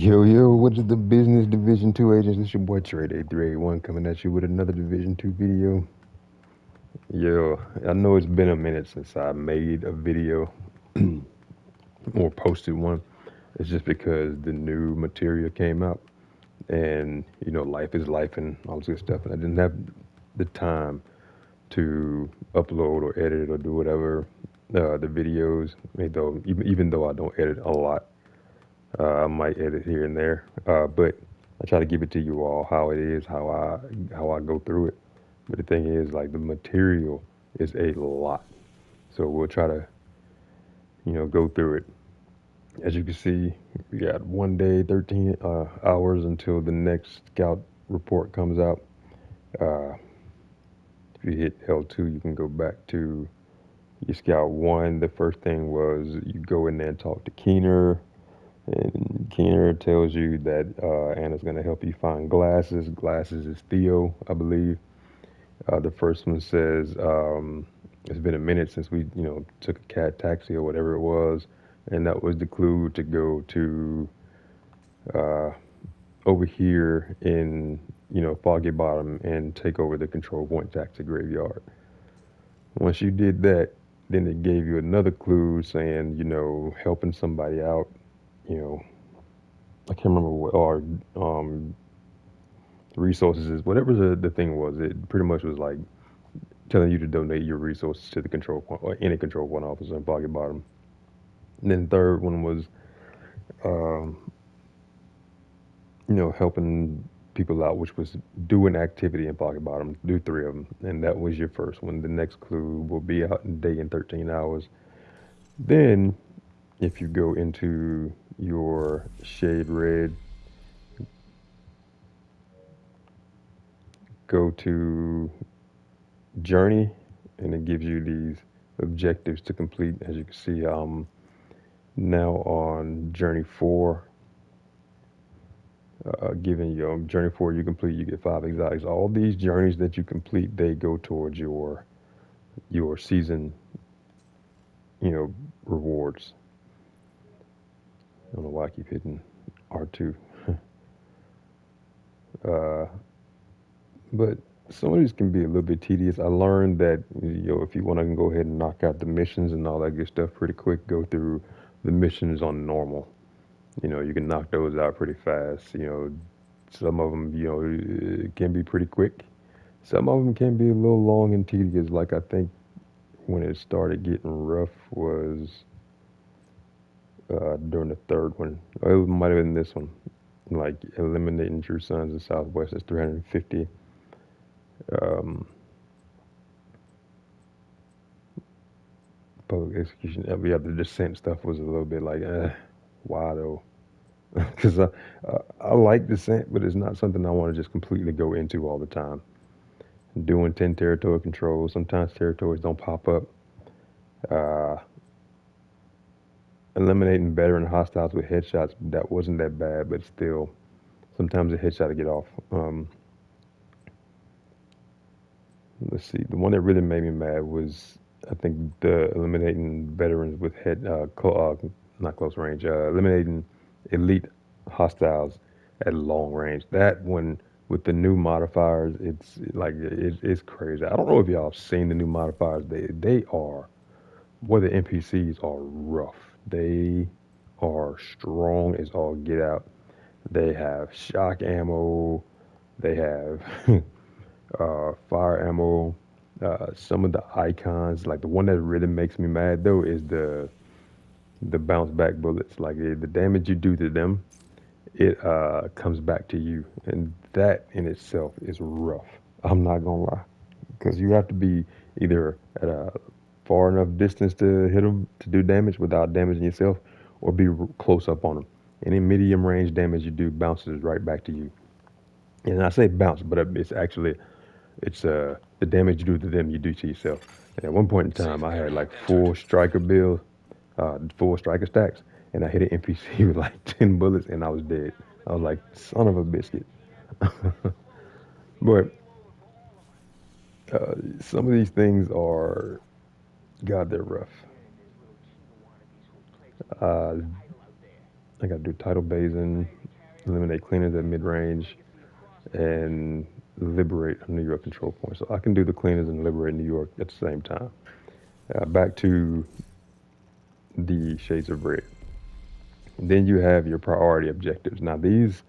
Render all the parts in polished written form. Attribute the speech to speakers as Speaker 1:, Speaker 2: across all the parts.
Speaker 1: Yo, what is the business Division 2 agents? It's your boy Trade 8381 coming at you with another Division 2 video. Yo, I know it's been a minute since I made a video or posted one. It's just because the new material came out and, life is life and all this good stuff. And I didn't have the time to upload or edit or do whatever the videos, even though I don't edit a lot. I might edit here and there, but I try to give it to you all how it is, how I go through it. But the thing is, like the material is a lot, so we'll try to go through it. As you can see, we got 1 day, 13 hours until the next scout report comes out. Uh, if you hit L2, you can go back to your scout one. The first thing was you go in there and talk to Keener. And Keener tells you that Anna's going to help you find glasses. Glasses is Theo, I believe. The first one says it's been a minute since we, took a cat taxi or whatever it was, and that was the clue to go to uh, over here in, Foggy Bottom and take over the Control Point Taxi Graveyard. Once you did that, then it gave you another clue saying, helping somebody out, you know, I can't remember what, or resources is whatever the thing was. It pretty much was like telling you to donate your resources to the control point or any control point officer in Pocket Bottom. And then the third one was, um, helping people out, which was do an activity in Pocket Bottom. Do three of them, and that was your first one. The next clue will be a day in 13 hours. Then, if you go into your shade red, go to journey, and it gives you these objectives to complete. As you can see, now on journey four, given your journey four you complete, you get 5 exotics. All these journeys that you complete, they go towards your season, rewards. I don't know why I keep hitting R2. Uh, but some of these can be a little bit tedious. I learned that if you want to go ahead and knock out the missions and all that good stuff pretty quick, go through the missions on normal. You can knock those out pretty fast. Some of them, can be pretty quick. Some of them can be a little long and tedious. Like I think when it started getting rough was during the third one. Or it might have been this one. Like eliminating True Sons in Southwest is 350. Um, public execution. Yeah, the descent stuff was a little bit like, why though? Because I like descent, but it's not something I want to just completely go into all the time. Doing 10 territory controls. Sometimes territories don't pop up. Uh, Eliminating veteran hostiles with headshots, that wasn't that bad, but still, sometimes a headshot to get off. Let's see, the one that really made me mad was, I think, the eliminating veterans with not close range, eliminating elite hostiles at long range. That one with the new modifiers, it's like it's crazy. I don't know if y'all have seen the new modifiers. They are, boy, the NPCs are rough. They are strong as all get out. They have shock ammo. They have fire ammo. Some of the icons, like the one that really makes me mad though, is the bounce back bullets. Like the damage you do to them, it comes back to you, and that in itself is rough. I'm not gonna lie, because you have to be either at a far enough distance to hit them to do damage without damaging yourself, or be close up on them. Any medium range damage you do bounces right back to you. And I say bounce, but it's actually the damage you do to them, you do to yourself. And at one point in time, I had like full striker stacks, and I hit an NPC with like 10 bullets, and I was dead. I was like, son of a biscuit. But some of these things are, God, they're rough. Uh, I got to do tidal basin. eliminate cleaners at mid-range, and liberate a New York control point. So I can do the cleaners and liberate New York at the same time. Back to the Shades of Red. Then you have your priority objectives. Now these,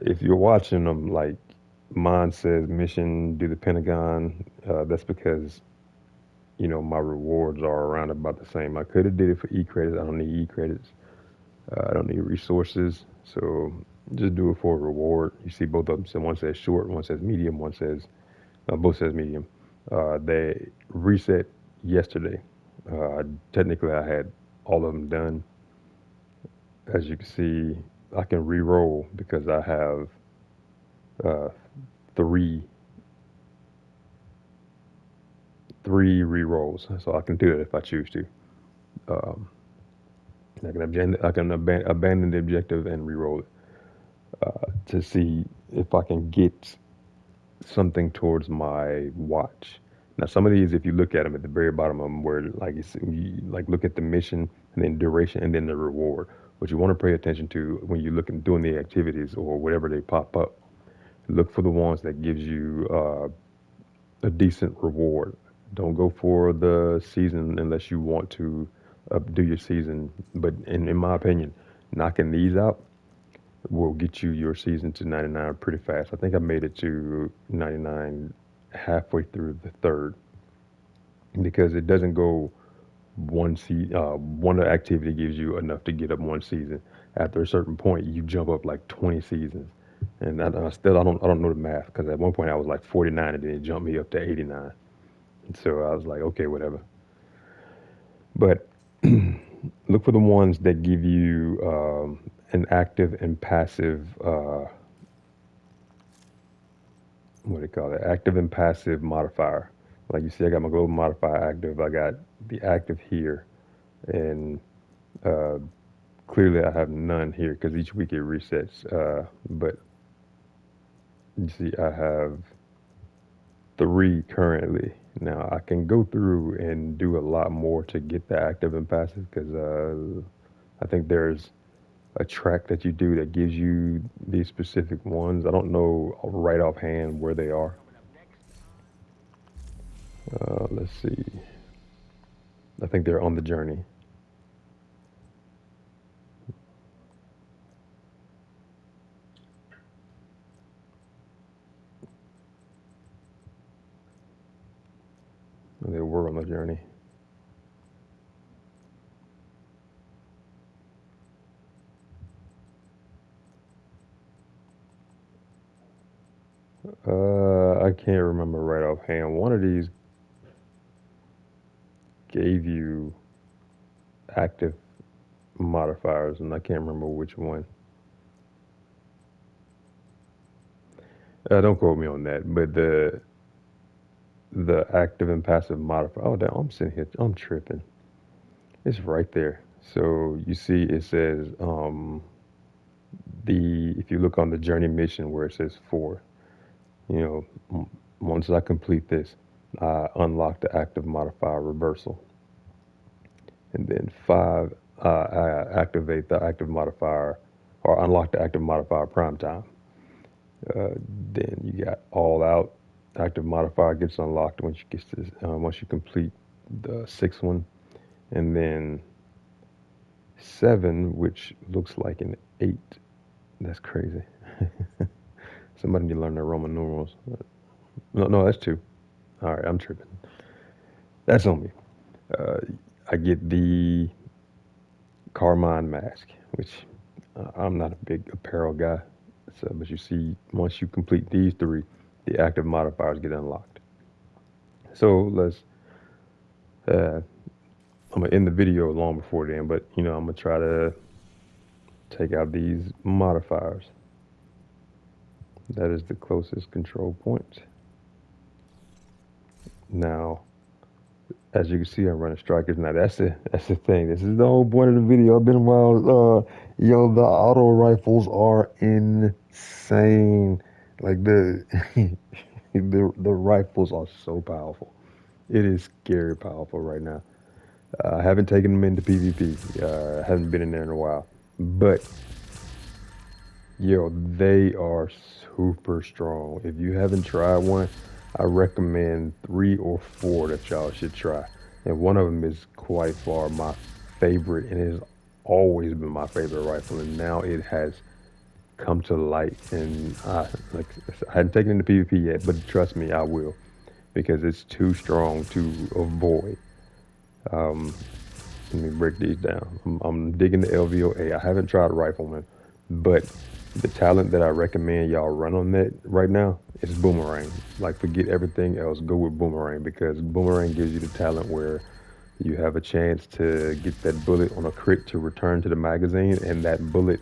Speaker 1: if you're watching them, like mine says mission do the Pentagon, that's because my rewards are around about the same. I could have did it for E credits. I don't need E credits. I don't need resources. So just do it for a reward. You see both of them. So one says short, one says medium, one says both says medium. They reset yesterday. Technically, I had all of them done. As you can see, I can re-roll because I have uh, three three re-rolls, so I can do it if I choose to. Um, I can abandon the objective and re-roll it to see if I can get something towards my watch. Now, some of these, if you look at them at the very bottom of them, where you like look at the mission and then duration and then the reward. What you want to pay attention to when you look at doing the activities or whatever they pop up, look for the ones that gives you a decent reward. Don't go for the season unless you want to do your season. But in my opinion, knocking these out will get you your season to 99 pretty fast. I think I made it to 99 halfway through the third because it doesn't go one activity gives you enough to get up one season. After a certain point, you jump up like 20 seasons. And I don't know the math because at one point I was like 49 and then it jumped me up to 89. And so I was like, okay, whatever. But look for the ones that give you an active and passive what do you call it? Active and passive modifier. Like you see, I got my global modifier active. I got the active here, and uh, clearly I have none here because each week it resets. But you see, I have three currently. Now I can go through and do a lot more to get the active and passive because I think there's a track that you do that gives you these specific ones. I don't know right offhand where they are. Let's see. I think they're on the journey. They were on the journey. I can't remember right offhand. One of these gave you active modifiers, and I can't remember which one. Don't quote me on that, but the active and passive modifier. Oh, damn, I'm sitting here. I'm tripping. It's right there. So you see, it says the if you look on the journey mission where it says four, you know, once I complete this, I unlock the active modifier reversal. And then five, I activate the active modifier or unlock the active modifier prime time. Uh, then you got all out. Active modifier gets unlocked once you complete the sixth one, and then seven, which looks like an eight. That's crazy. Somebody need to learn their Roman numerals. No, no, that's two. All right, I'm tripping. That's on me. Uh, I get the Carmine mask, which I'm not a big apparel guy. So, but you see, once you complete these three, the active modifiers get unlocked. So uh, I'm gonna end the video long before then, but I'm gonna try to take out these modifiers. That is the closest control point. Now, as you can see, I'm running strikers. Now that's the thing. This is the whole point of the video. I've been a while. The auto rifles are insane. Like the rifles are so powerful. It is scary powerful right now. I haven't taken them into PvP. I haven't been in there in a while, but Yo, they are super strong. If you haven't tried one, I recommend three or four that y'all should try. And one of them is quite far my favorite, and it has always been my favorite rifle. And now it has come to light. And like I hadn't taken it into PvP yet, but trust me, I will because it's too strong to avoid. Um, Let me break these down. I'm digging the LVOA. I haven't tried Rifleman, but the talent that I recommend y'all run on that right now is Boomerang. Like, forget everything else. Go with Boomerang because Boomerang gives you the talent where you have a chance to get that bullet on a crit to return to the magazine, and that bullet,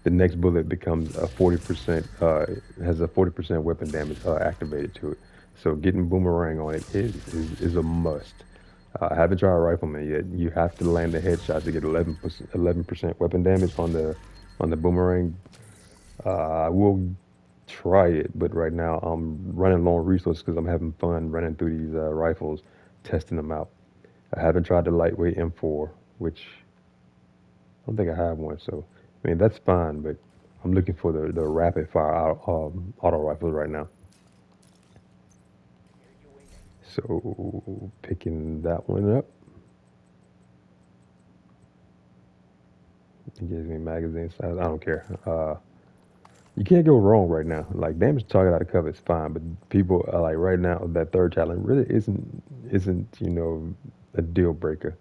Speaker 1: the next bullet becomes a 40%, has a 40% weapon damage activated to it. So getting Boomerang on it is a must. I haven't tried Rifleman yet. You have to land the headshot to get 11% weapon damage on the Boomerang. I will try it, but right now I'm running low on resources because I'm having fun running through these rifles, testing them out. I haven't tried the lightweight M4, which I don't think I have one. So, I mean, that's fine, but I'm looking for the rapid fire auto rifles right now. So, picking that one up, it gives me magazine size. I don't care. You can't go wrong right now. Like damage to target out of cover is fine, but people are like right now that third challenge really isn't a deal breaker.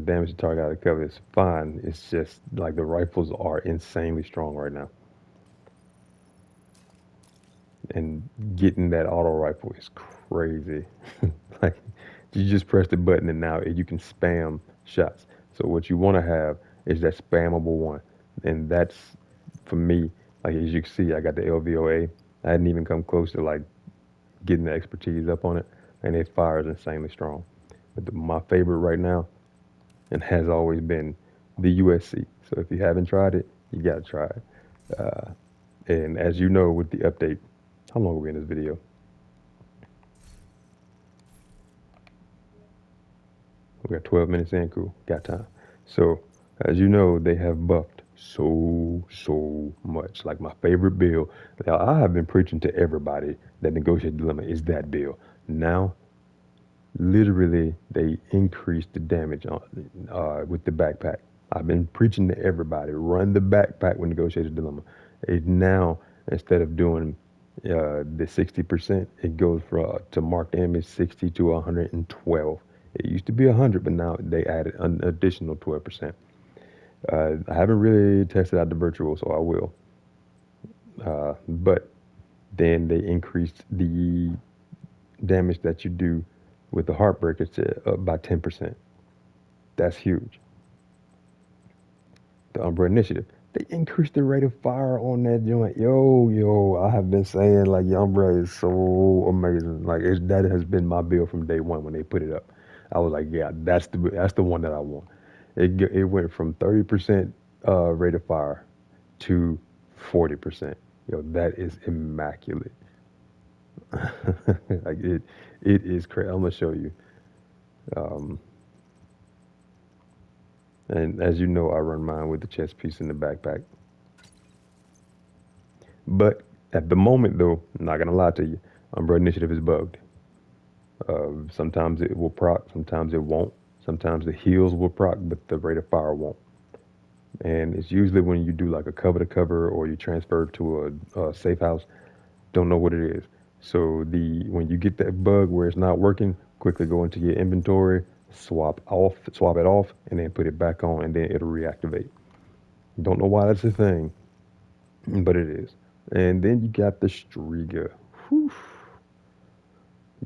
Speaker 1: Damage to target out of cover is fine. It's just like the rifles are insanely strong right now, and getting that auto rifle is crazy. Like you just press the button and now you can spam shots. So what you want to have is that spammable one, and that's for me. Like as you can see, I got the LVOA. I hadn't even come close to like getting the expertise up on it, and it fires insanely strong. But my favorite right now, and has always been, the USC. So if you haven't tried it, you gotta try it. Uh, and as you know, with the update, how long are we in this video? We got 12 minutes in, cool, got time. So as you know, they have buffed so much. Like my favorite bill. Now I have been preaching to everybody that Negotiate Dilemma is that bill. Now literally they increased the damage on with the backpack. I've been preaching to everybody, run the backpack with Negotiated Dilemma. It now, instead of doing the 60%, it goes to marked damage 60 to 112. It used to be 100, but now they added an additional 12%. I haven't really tested out the virtual, so I will. But then they increased the damage that you do with the Heartbreakers to by 10%. That's huge. The Umbra Initiative. They increased the rate of fire on that joint. Yo, I have been saying like Umbra is so amazing. Like that has been my build from day one when they put it up. I was like, yeah, that's the one that I want. It went from 30% rate of fire to 40%. Yo, that is immaculate. Like it is crazy. I'm gonna show you. Um, and as you know, I run mine with the chest piece in the backpack. But at the moment, though, I'm not gonna lie to you, Umbrella Initiative is bugged. Sometimes it will proc, sometimes it won't. Sometimes the heals will proc, but the rate of fire won't. And it's usually when you do like a cover to cover or you transfer to a safe house, don't know what it is. So the when you get that bug where it's not working, quickly go into your inventory, swap it off, and then put it back on, and then it'll reactivate. Don't know why that's a thing, but it is. And then you got the Striga. Whew.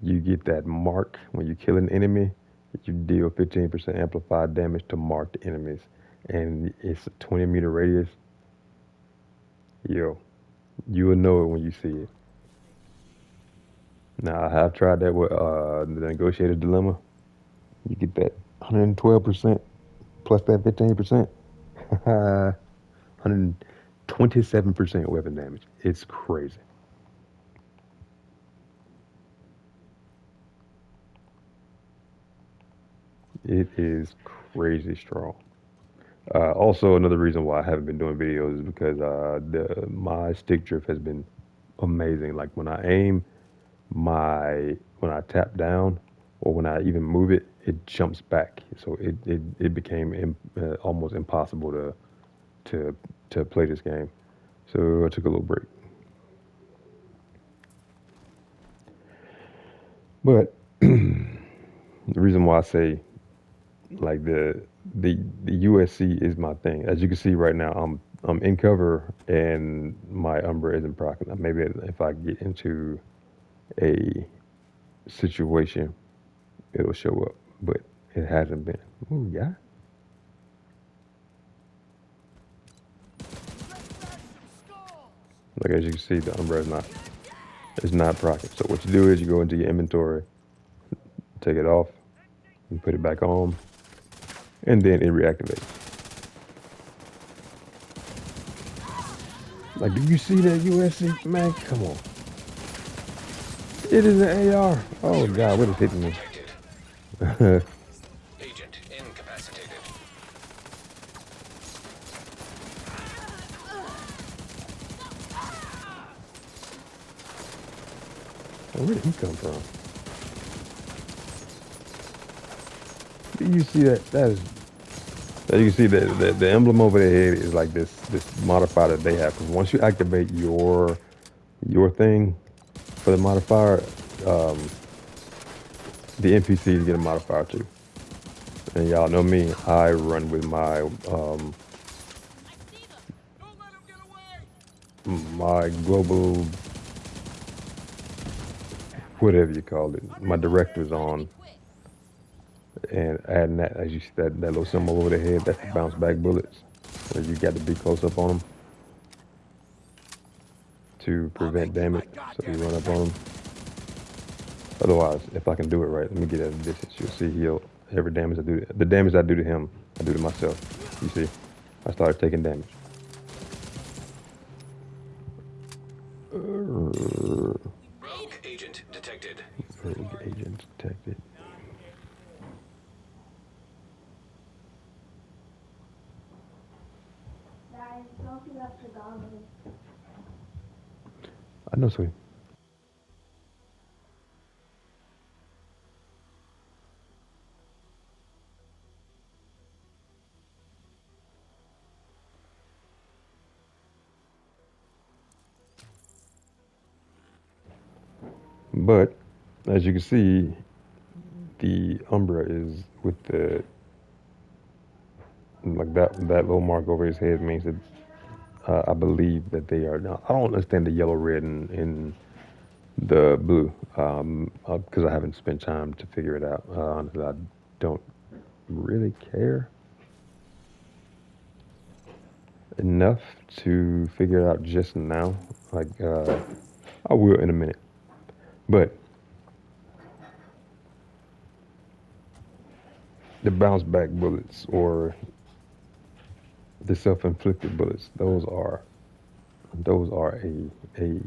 Speaker 1: You get that mark when you kill an enemy. You deal 15% amplified damage to marked enemies, and it's a 20-meter radius. Yo, you will know it when you see it. Now I have tried that with the Negotiated Dilemma. You get that 112% plus that 15%, 127% weapon damage. It's crazy. It is crazy strong. Also, another reason why I haven't been doing videos is because my stick drift has been amazing. Like when I aim, when I tap down or when I even move it, it jumps back. So it became almost impossible to to play this game. So I took a little break. But the reason why I say like the USC is my thing. As you can see right now, I'm in cover and my Umbra isn't proccing. Maybe if I get into a situation, it'll show up, but it hasn't been. Ooh, yeah. Like as you can see, the Umbra is not proccing. So what you do is you go into your inventory, take it off, and put it back on, and then it reactivates. Like, do you see that USC? Man, come on. It is an AR. Oh God, what is hitting me?
Speaker 2: Agent incapacitated.
Speaker 1: Where did he come from? Do you see that? That is. You can see that the emblem over their head is like this modifier that they have. Because once you activate your thing for the modifier, um, the NPCs get a modifier too. And y'all know me, I run with my global, whatever you call it, my director's on, and adding that, as you see that little symbol over the head, that's the bounce back bullets. So you got to be close up on them to prevent damage. So you run up on them. Otherwise, if I can do it right, let me get at a distance. You'll see every damage I do, the damage I do to him, I do to myself. You see, I started taking damage.
Speaker 2: Rogue agent detected.
Speaker 1: Rogue agent detected. I know, sweet. But as you can see, the Umbra is with the like that little mark over his head means that I believe that they are. Now I don't understand the yellow, red, and the blue because I haven't spent time to figure it out. Honestly, I don't really care enough to figure it out just now. Like I will in a minute, but the bounce back bullets or the self-inflicted bullets, those are a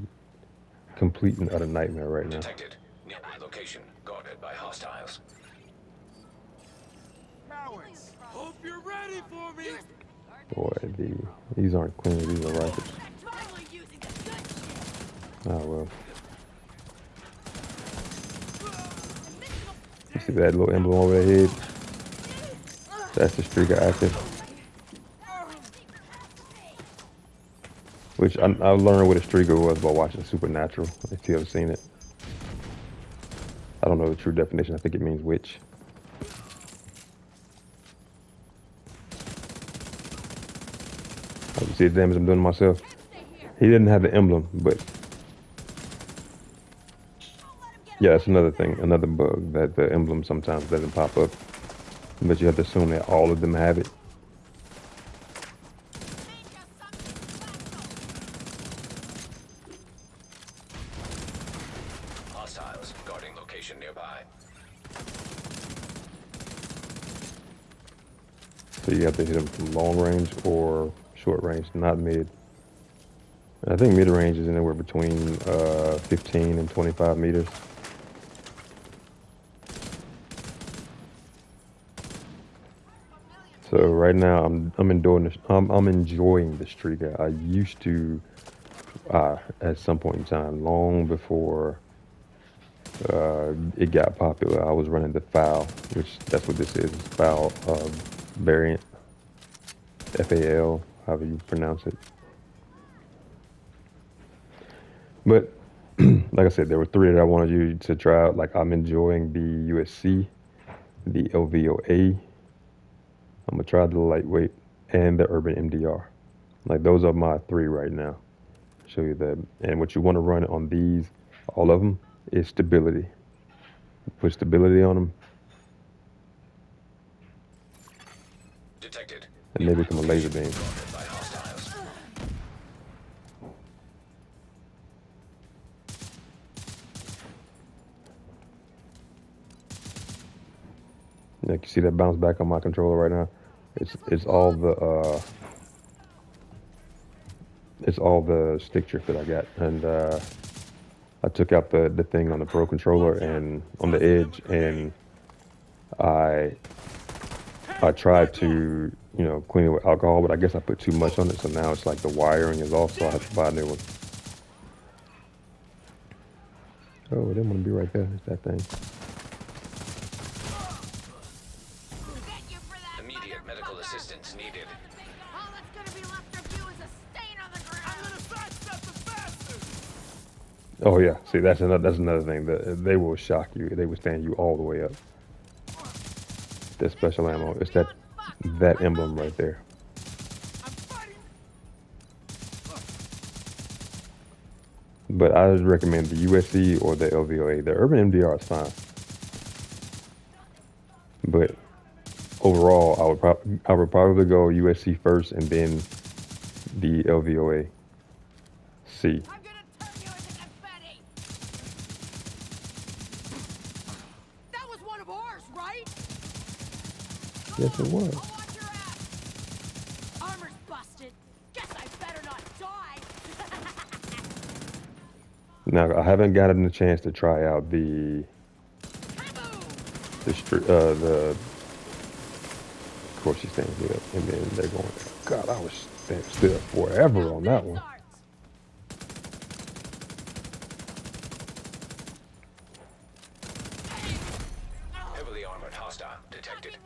Speaker 1: complete and utter nightmare right now.
Speaker 2: Detected. Nearby location guarded by hostiles.
Speaker 3: Cowards! Hope you're ready for me!
Speaker 1: Boy, these aren't clean. These are rifles. Oh well. You see that little emblem over their head? That's the streaker active. Which I learned what a streaker was by watching Supernatural. If you ever seen it. I don't know the true definition. I think it means witch. You see the damage I'm doing to myself? He didn't have the emblem, but yeah, that's another thing, another bug that the emblem sometimes doesn't pop up. But you have to assume that all of them have it.
Speaker 2: Hostiles guarding location nearby.
Speaker 1: So you have to hit them from long range or short range, not mid. And I think mid range is anywhere between 15 and 25 meters. So right now I'm enjoying I'm enjoying the streak. I used to at some point in time, long before it got popular, I was running the FAL, which that's what this is, FAL variant, FAL, however you pronounce it. But like I said, there were three that I wanted you to try out. Like I'm enjoying the USC, the LVOA. I'm gonna try the lightweight and the Urban MDR. Like those are my three right now. Show you that. And what you want to run on these, all of them, is stability. Put stability on them,
Speaker 2: Detected.
Speaker 1: and they
Speaker 2: Nearby
Speaker 1: become a laser
Speaker 2: location
Speaker 1: beam.
Speaker 2: guarded by hostiles.
Speaker 1: Like you see that bounce back on my controller right now. It's all the stick drift that I got, and I took out the thing on the Pro controller and on the edge, and I I tried to clean it with alcohol, but I guess I put too much on it, so now it's like the wiring is off, so I have to buy a new one. Oh, it didn't want to be right there. It's that thing.
Speaker 4: Get you for that,
Speaker 2: Immediate medical
Speaker 4: motherfucker!
Speaker 2: assistance needed.
Speaker 4: All that's gonna be left of you is a stain on the
Speaker 3: I'm
Speaker 4: ground.
Speaker 3: gonna sidestep the bastard!
Speaker 1: Oh yeah, see that's another thing. They will shock you. They will stand you all the way up. That special ammo. It's that emblem right there.
Speaker 3: I'm fighting!
Speaker 1: But I just recommend the USC or the LVOA. The Urban MDR is fine, but overall, I would probably go USC first and then the LVOA C.
Speaker 4: I'm gonna turn you into confetti. That was one of ours, right?
Speaker 1: Yes, it was.
Speaker 4: I'll watch your ass. Armor's busted. Guess I better not die.
Speaker 1: Now I haven't gotten the chance to try out the the. Of course, she stands it up, and then they're going. God, I was still forever on that one.
Speaker 2: Heavily armored hostile detected.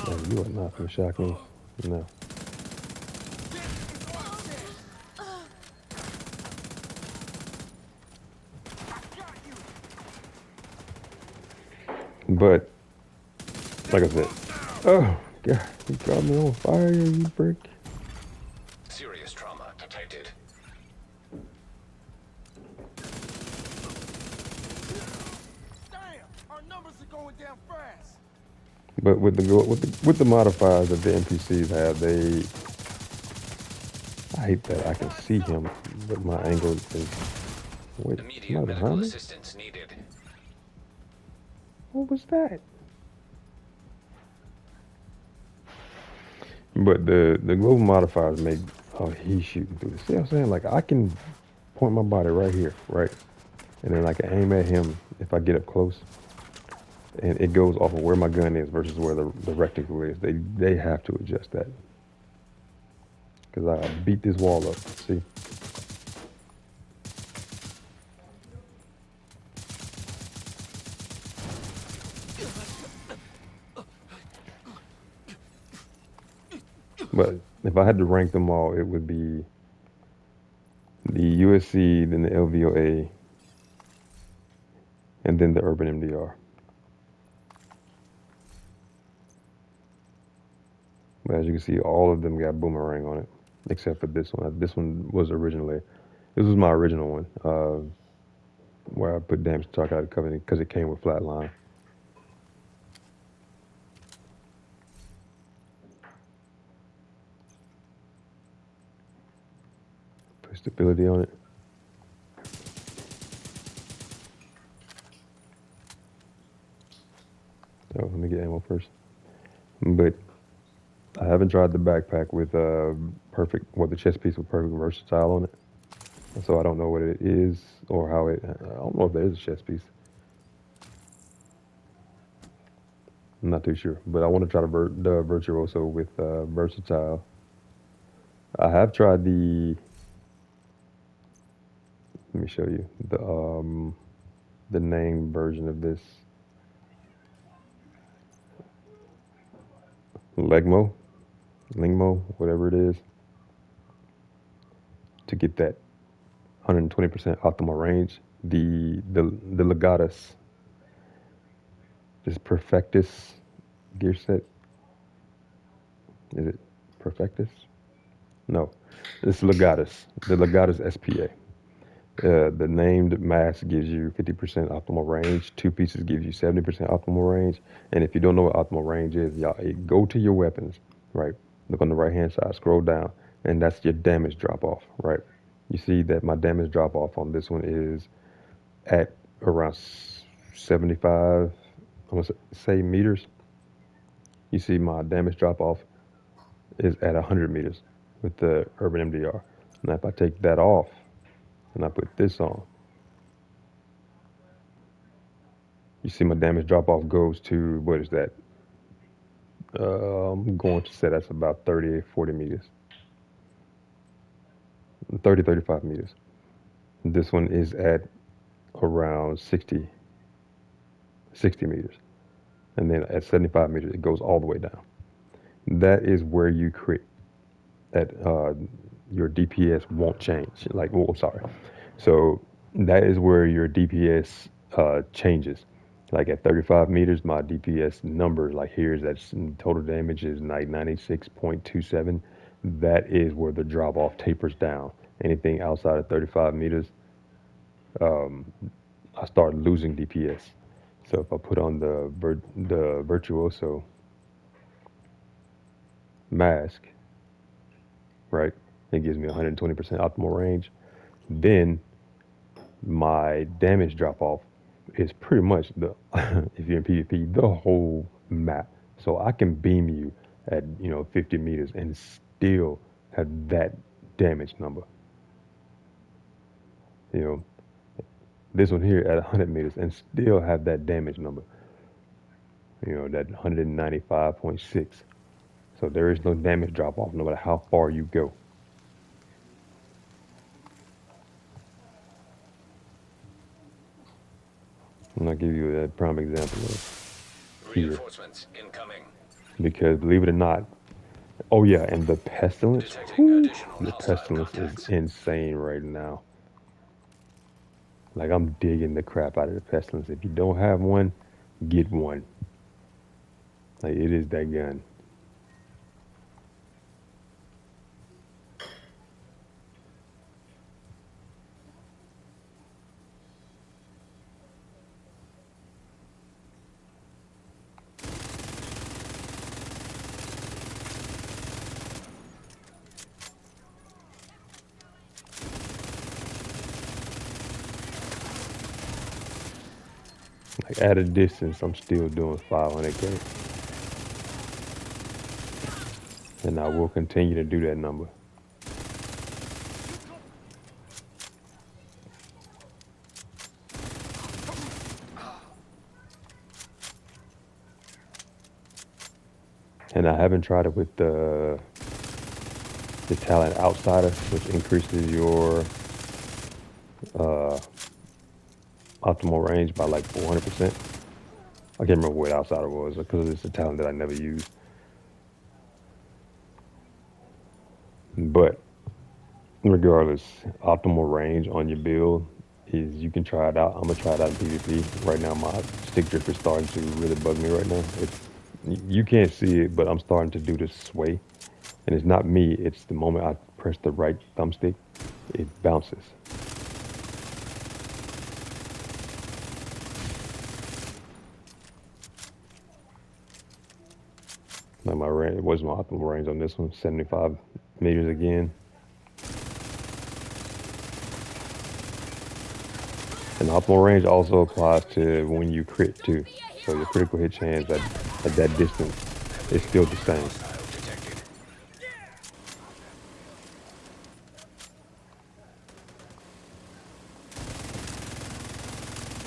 Speaker 1: Oh, you are not gonna shock me. No. But like I said, oh God, you got me on fire, you brick.
Speaker 2: Serious trauma detected.
Speaker 3: Damn! Our numbers are going down fast!
Speaker 1: But with the modifiers that the NPCs have, I hate that I can see him, but my angle is. Wait,
Speaker 2: Immediate
Speaker 1: somebody
Speaker 2: medical
Speaker 1: behind me?
Speaker 2: assistance needed.
Speaker 1: What was that? But the global modifiers make. Oh, he's shooting through this. See what I'm saying? Like I can point my body right here, right, and then I can aim at him if I get up close, and it goes off of where my gun is versus where the reticle is. They have to adjust that because I beat this wall up. See. But if I had to rank them all, it would be the USC, then the LVOA, and then the Urban MDR. But as you can see, all of them got boomerang on it, except for this one. This one was this was my original one, where I put damage talk out of covenant because it came with flatline. Put stability on it. So let me get ammo first. But I haven't tried the backpack with the chest piece with perfect versatile on it. So I don't know what it is or how it. I don't know if there is a chest piece. I'm not too sure, but I want to try the virtuoso with versatile. I have tried the. Let me show you the name version of this Legmo, Lingmo, whatever it is, to get that 120% optimal range. The Legatus, this Perfectus gear set. Is it Perfectus? No, it's Legatus. The Legatus SPA. The named mask gives you 50% optimal range. Two pieces gives you 70% optimal range. And if you don't know what optimal range is, y'all go to your weapons, right? Look on the right hand side, scroll down, and that's your damage drop off, right? You see that my damage drop off on this one is at around 75, I want to say meters. You see my damage drop off is at 100 meters with the Urban MDR. Now if I take that off and I put this on, you see my damage drop off goes to, what is that? I'm going to say that's about 30, 40 meters. 30, 35 meters. This one is at around 60 meters. And then at 75 meters, it goes all the way down. That is where you crit. That your DPS won't change. Like, oh, sorry. So that is where your DPS changes. Like at 35 meters, my DPS number, like here's that total damage is like 96.27. That is where the drop off tapers down. Anything outside of 35 meters, I start losing DPS. So if I put on the Virtuoso mask, right, it gives me 120% optimal range. Then my damage drop off is pretty much the if you're in PvP, the whole map. So I can beam you at 50 meters and still have that damage number. You know, this one here at 100 meters and still have that damage number. That 195.6. So there is no damage drop off no matter how far you go. And I'll give you a prime example of here.
Speaker 2: Reinforcements incoming.
Speaker 1: Because believe it or not, oh yeah, and the pestilence,
Speaker 2: Detecting additional
Speaker 1: the
Speaker 2: hostile
Speaker 1: pestilence
Speaker 2: contacts.
Speaker 1: is insane right now. Like I'm digging the crap out of the pestilence. If you don't have one, get one. Like it is that gun. Like at a distance, I'm still doing 500K. And I will continue to do that number. And I haven't tried it with the Talent Outsider, which increases your optimal range by like 400%. I can't remember what Outsider was because it's a talent that I never used. But regardless, optimal range on your build is you can try it out. I'm gonna try it out in PvP. Right now my stick drift is starting to really bug me right now. You can't see it, but I'm starting to do this sway. And it's not me, it's the moment I press the right thumbstick, it bounces. Like my range, what's my optimal range on this one? 75 meters again. And optimal range also applies to when you crit too. So your critical hit chance at that distance is still the same.
Speaker 2: Hostile detected.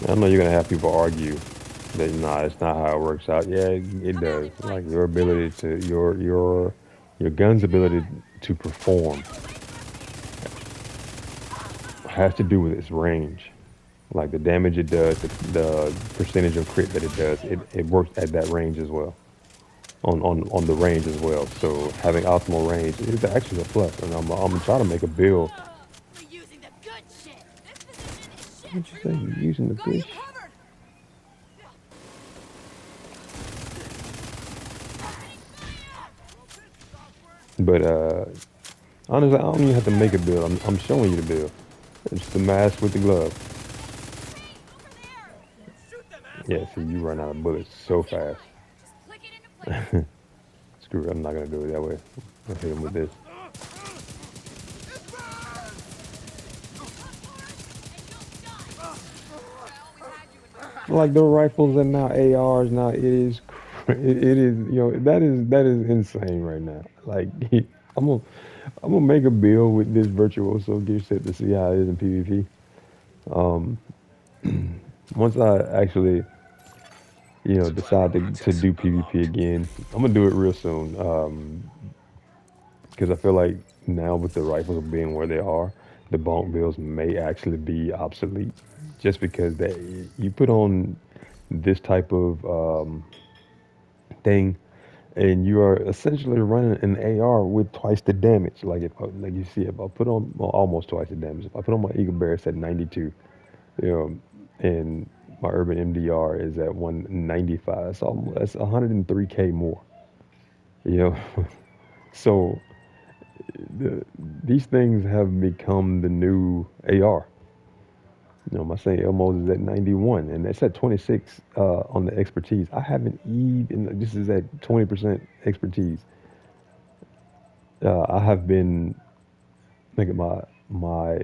Speaker 1: I know you're gonna have people argue that nah, it's not how it works out. Yeah, it
Speaker 4: I'm out
Speaker 1: does.
Speaker 4: in
Speaker 1: Like
Speaker 4: place.
Speaker 1: your ability to your gun's ability to perform has to do with its range. Like the damage it does, the percentage of crit that it does, it works at that range as well. On the range as well. So having optimal range is actually a plus. And I'm gonna try to make a build.
Speaker 4: We're using the good shit. This position is shit.
Speaker 1: What you say? You using the
Speaker 4: Got you
Speaker 1: good
Speaker 4: covered.
Speaker 1: But honestly, I don't even have to make a build. I'm showing you the build. It's the mask with the glove.
Speaker 3: Shoot them,
Speaker 1: Yeah,
Speaker 3: asshole!
Speaker 1: see, you run out of bullets so
Speaker 4: See
Speaker 1: fast.
Speaker 4: why? Just click it into place.
Speaker 1: Screw it, I'm not gonna do it that way. I'll hit him with this.
Speaker 3: It's mine!
Speaker 1: Like the rifles are now ARs now. It is, it is, that is insane right now. Like I'm gonna I'm gonna make a build with this virtuoso gear set to see how it is in PvP. Um, once I actually
Speaker 2: Supply
Speaker 1: decide to
Speaker 2: access
Speaker 1: do PvP
Speaker 2: unlocked.
Speaker 1: again, I'm gonna do it real soon. Because I feel like now with the rifles being where they are, the bonk builds may actually be obsolete, just because they you put on this type of thing, and you are essentially running an AR with twice the damage. Like like you see, if I put on well, almost twice the damage. If I put on my Eagle Bear, it's at 92, you know, and my Urban MDR is at 195. So that's 103K more. You know, so the, these things have become the new AR. My St. Elmo's is at 91, and it's at 26 on the expertise. I haven't even, this is at 20% expertise. I have been, look at my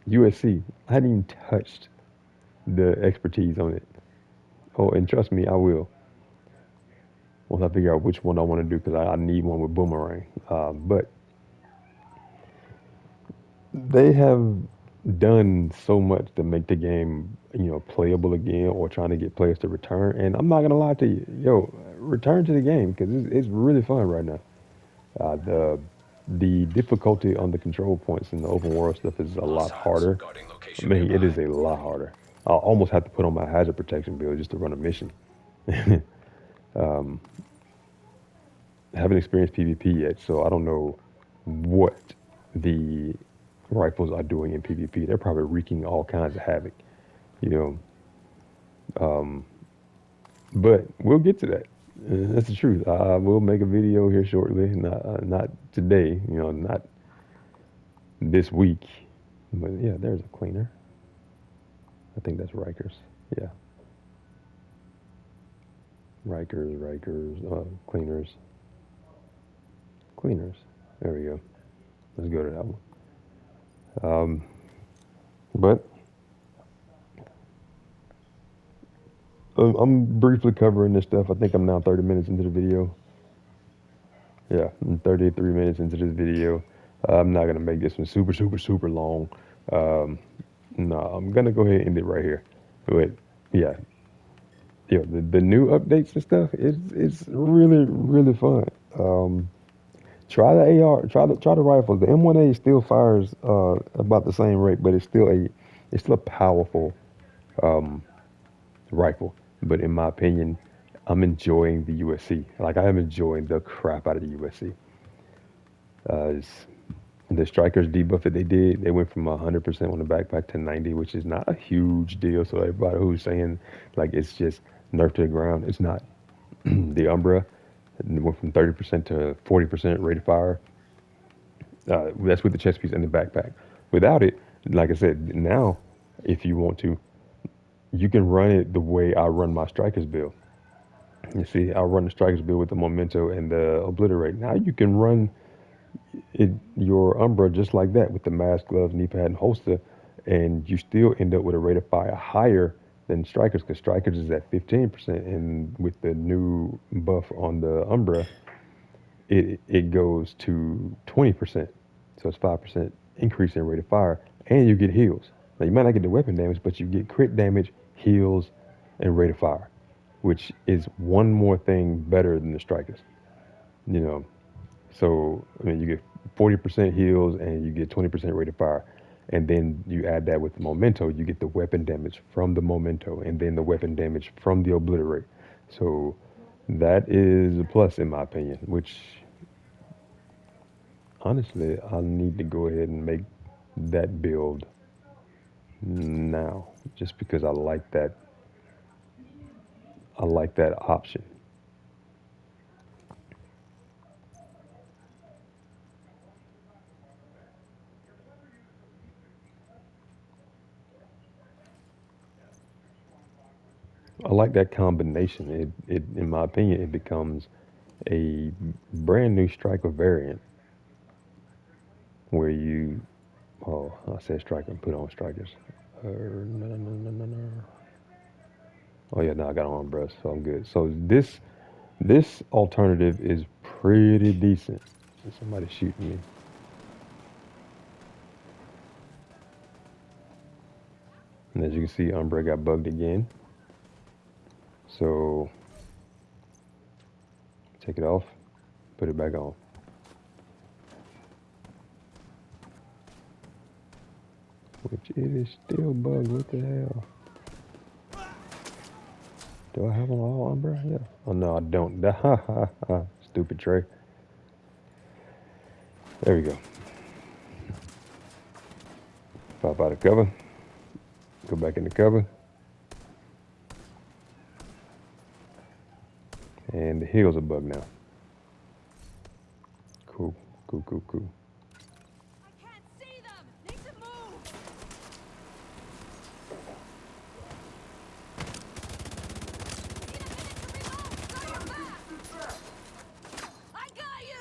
Speaker 1: USC. I hadn't even touched the expertise on it. Oh, and trust me, I will. Once I figure out which one I want to do, because I need one with boomerang. But they have done so much to make the game, playable again, or trying to get players to return. And I'm not gonna lie to you, return to the game because it's really fun right now. The difficulty on the control points in the open world stuff is a lot
Speaker 2: Hostiles
Speaker 1: harder.
Speaker 2: guarding
Speaker 1: I
Speaker 2: location
Speaker 1: mean, it
Speaker 2: nearby.
Speaker 1: is a lot harder. I almost have to put on my hazard protection build just to run a mission. Haven't experienced PvP yet, so I don't know what the rifles are doing in PvP. They're probably wreaking all kinds of havoc, you know. But we'll get to that. That's the truth. I will make a video here shortly, not today, not this week. But yeah, there's a cleaner. I think that's Rikers. Yeah, Rikers, cleaners, cleaners. There we go. Let's go to that one. But I'm briefly covering this stuff. I think I'm now 30 minutes into the video. Yeah, I'm 33 minutes into this video. I'm not gonna make this one super, super, super long. Um, no, I'm gonna go ahead and end it right here. But yeah, the new updates and stuff, it's really, really fun. Try the AR, try the rifles. The M1A still fires about the same rate, but it's still a powerful rifle. But in my opinion, I'm enjoying the USC. Like I am enjoying the crap out of the USC. It's the strikers debuff that they did, they went from 100% on the backpack to 90, which is not a huge deal. So everybody who's saying like it's just nerf to the ground, it's not. The Umbra went from 30% to 40% rate of fire. That's with the chest piece and the backpack. Without it, like I said, now if you want to, you can run it the way I run my strikers build. You see, I run the strikers build with the memento and the obliterate. Now you can run your Umbra just like that with the mask, gloves, knee pad, and holster, and you still end up with a rate of fire higher than strikers because strikers is at 15%, and with the new buff on the Umbra, it goes to 20%. So it's 5% increase in rate of fire, and you get heals. Now you might not get the weapon damage, but you get crit damage, heals, and rate of fire, which is one more thing better than the strikers. You know, so I mean you get 40% heals and you get 20% rate of fire. And then you add that with the memento, you get the weapon damage from the memento and then the weapon damage from the obliterate. So that is a plus in my opinion, which honestly I need to go ahead and make that build now just because I like that option. I like that combination. It in my opinion it becomes a brand new striker variant where you oh I said striker and put on strikers. No, no, no, no, no, no. Oh yeah, no, I got on brush, so I'm good. So this alternative is pretty decent. Somebody shooting me. And as you can see, Umbra got bugged again. So take it off, put it back on. Which it is still bugged. What the hell? Do I have on all Umbra? Yeah. Oh no, I don't. Ha ha ha. Stupid Trey. There we go. Pop out of cover. Go back in the cover. And the heels are bugged now. Cool, cool, cool, cool.
Speaker 4: I can't see them. Need to move. Need a minute to reload. Throw your back. I got you.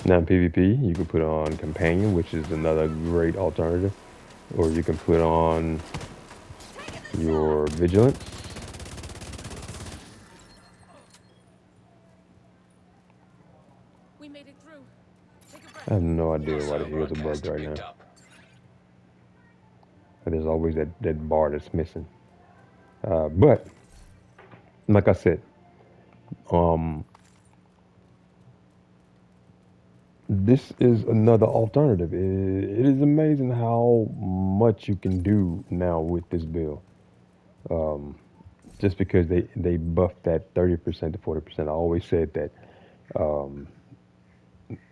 Speaker 1: Now in PvP, you can put on Companion, which is another great alternative. Or you can put on your Vigilance.
Speaker 4: We made it through. Take a breath.
Speaker 1: I have no idea why the
Speaker 2: Hostile
Speaker 1: heels are bugged
Speaker 2: broadcaster
Speaker 1: right now.
Speaker 2: picked up.
Speaker 1: But there's always that bar that's missing. But like I said, this is another alternative. It is amazing how much you can do now with this build. Just because they buffed that 30% to 40%. I always said that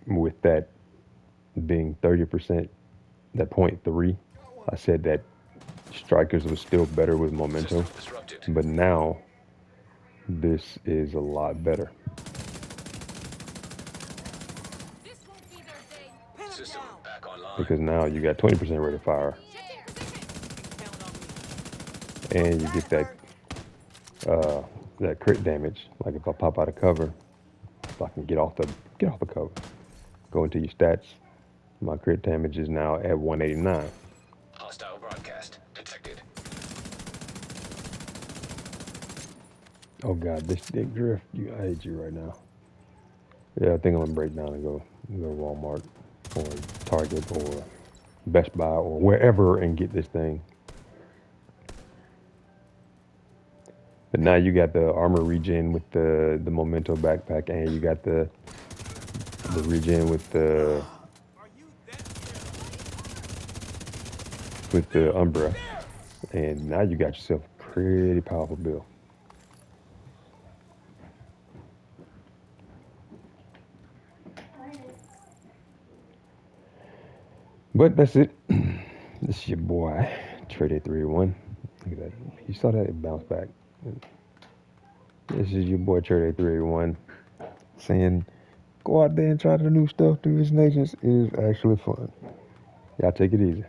Speaker 1: with that being 30%, that point 0.3, I said that strikers was still better with memento.
Speaker 2: Systems disrupted.
Speaker 1: But now this is a lot better.
Speaker 4: This won't be their day.
Speaker 3: Pin him
Speaker 2: System
Speaker 3: down.
Speaker 2: back online.
Speaker 1: Because now you got 20% rate of fire
Speaker 4: Shift in position.
Speaker 3: Count on me.
Speaker 1: and you get that crit damage. Like if I pop out of cover, if I can get off the cover, go into your stats, my crit damage is now at 189.
Speaker 2: Hostile broadcast detected.
Speaker 1: Oh god, this dick drift, I hate you right now. Yeah, I think I'm gonna break down and go Walmart or Target or Best Buy or wherever and get this thing. But now you got the armor regen with the memento backpack, and you got the regen with the
Speaker 3: Are you that
Speaker 1: Umbra, and now you got yourself a pretty powerful build. But that's it. This is your boy, Trey 381. Look at that. You saw that? It bounced back. This is your boy, Trey 381, saying, go out there and try the new stuff. Do His Nations is actually fun. Y'all take it easy.